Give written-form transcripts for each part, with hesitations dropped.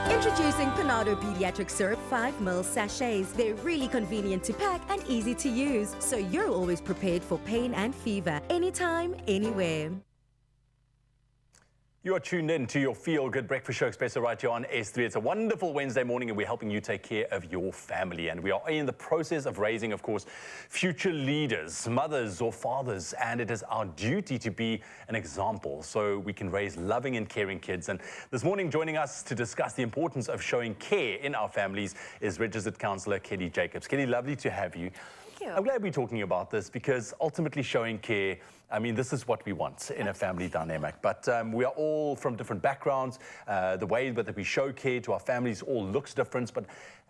Introducing PANADO Pediatric Syrup 5 ml sachets. They're really convenient to pack and easy to use, so you're always prepared for pain and fever, anytime, anywhere. You are tuned in to your Feel Good Breakfast Show, Expresso, right here on S3. It's a wonderful Wednesday morning and we're helping you take care of your family. And we are in the process of raising, of course, future leaders, mothers or fathers. And it is our duty to be an example so we can raise loving and caring kids. And this morning, joining us to discuss the importance of showing care in our families is Registered Counsellor Kelly Jacobs. Kelly, lovely to have you. I'm glad we're talking about this because ultimately showing care, I mean, this is what we want in a family dynamic. But we are all from different backgrounds. The way that we show care to our families all looks different. But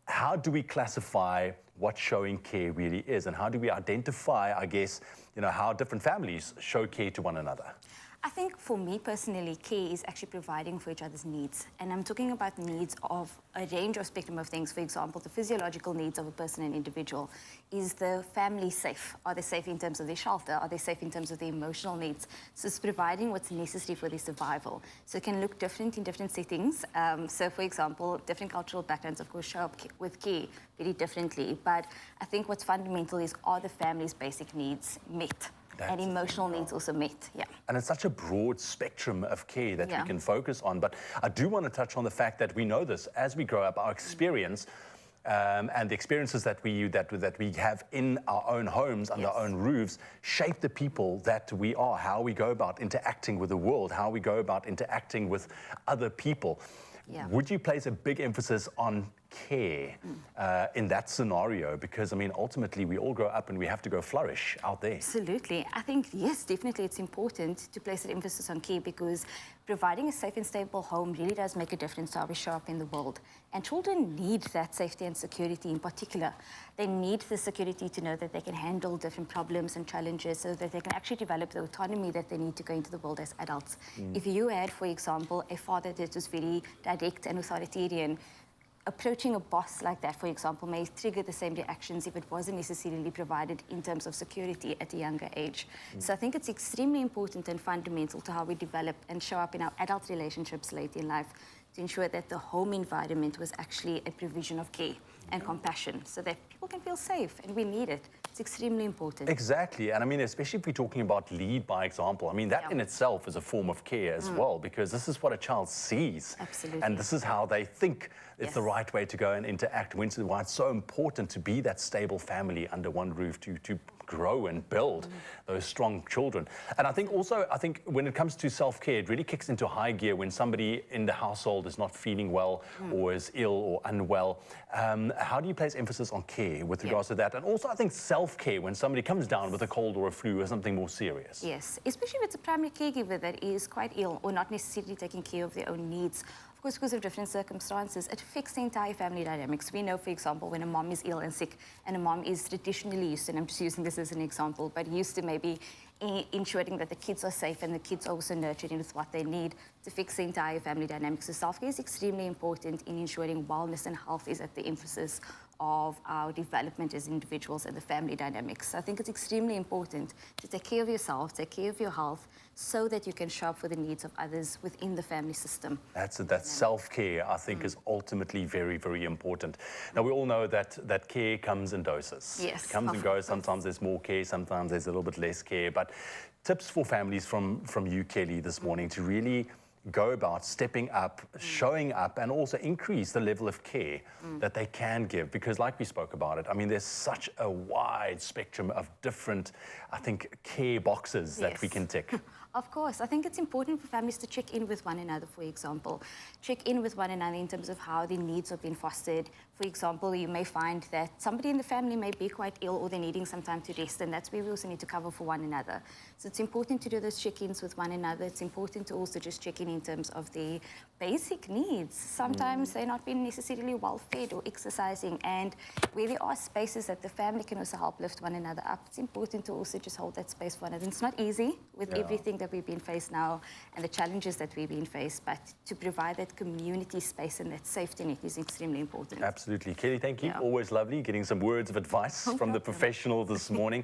how do we classify what showing care really is? And how do we identify, I guess, how different families show care to one another? I think for me personally, care is actually providing for each other's needs. And I'm talking about needs of a range or spectrum of things. For example, the physiological needs of a person and individual. Is the family safe? Are they safe in terms of their shelter? Are they safe in terms of their emotional needs? So it's providing what's necessary for their survival. So it can look different in different settings. So for example, different cultural backgrounds, of course, show up with care very differently. But I think what's fundamental is, are the family's basic needs met? And emotional needs also met, yeah. And it's such a broad spectrum of care that we can focus on. But I do want to touch on the fact that we know this as we grow up, our experience and the experiences that we have in our own homes, under our own roofs, shape the people that we are, how we go about interacting with the world, how we go about interacting with other people. Would you place a big emphasis on care in that scenario? Because, I mean, ultimately, we all grow up and we have to go flourish out there. Absolutely. I think, yes, definitely it's important to place an emphasis on care because providing a safe and stable home really does make a difference to how we show up in the world. And children need that safety and security in particular. They need the security to know that they can handle different problems and challenges so that they can actually develop the autonomy that they need to go into the world as adults. If you had, for example, a father that was very direct and authoritarian, approaching a boss like that, for example, may trigger the same reactions if it wasn't necessarily provided in terms of security at a younger age. So I think it's extremely important and fundamental to how we develop and show up in our adult relationships late in life to ensure that the home environment was actually a provision of care and compassion so that people can feel safe, and we need it. It's extremely important. Exactly, and I mean, especially if we're talking about lead by example, I mean, that in itself is a form of care as well, because this is what a child sees. Absolutely. And this is how they think it's the right way to go and interact. Why it's so important to be that stable family under one roof to grow and build those strong children. And I think also, when it comes to self-care, it really kicks into high gear when somebody in the household is not feeling well or is ill or unwell. How do you place emphasis on care with regards to that? And also, I think self-care when somebody comes down with a cold or a flu or something more serious. Yes, especially if it's a primary caregiver that is quite ill or not necessarily taking care of their own needs. Of course, because of different circumstances, it affects the entire family dynamics. We know, for example, when a mom is ill and sick, and a mom is traditionally used, and I'm just using this as an example, but used to maybe ensuring that the kids are safe and the kids are also nurtured with what they need to fix the entire family dynamics. So self-care is extremely important in ensuring wellness and health is at the emphasis of our development as individuals and the family dynamics. So I think it's extremely important to take care of yourself, take care of your health, so that you can show up for the needs of others within the family system. That's it. That self-care, I think, is ultimately very, very important. Now, we all know that care comes in doses. Yes. It comes and goes. Sometimes there's more care, sometimes there's a little bit less care. But tips for families from you, Kelly, this morning to really go about stepping up, showing up, and also increase the level of care that they can give. Because like we spoke about it, I mean, there's such a wide spectrum of different, I think, care boxes that we can tick. Of course. I think it's important for families to check in with one another, for example. Check in with one another in terms of how their needs have been fostered. For example, you may find that somebody in the family may be quite ill or they're needing some time to rest, and that's where we also need to cover for one another. So it's important to do those check-ins with one another. It's important to also just check in terms of the basic needs. Sometimes they're not being necessarily well-fed or exercising, and where there are spaces that the family can also help lift one another up, it's important to also just hold that space for one another. It's not easy with everything that we've been faced now and the challenges that we've been faced, but to provide that community space and that safety net is extremely important. Absolutely. Kelly, thank you. Always lovely getting some words of advice from the professional this morning.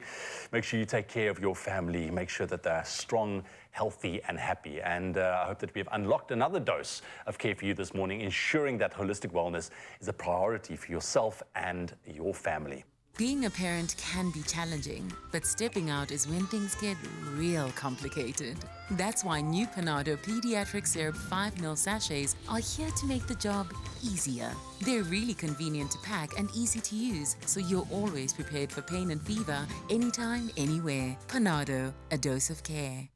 Make sure you take care of your family. Make sure that they're strong, healthy and happy. And I hope that we have unlocked another dose of care for you this morning, ensuring that holistic wellness is a priority for yourself and your family. Being a parent can be challenging, but stepping out is when things get real complicated. That's why new PANADO Pediatric Syrup 5 ml sachets are here to make the job easier. They're really convenient to pack and easy to use, so you're always prepared for pain and fever, anytime, anywhere. PANADO, a dose of care.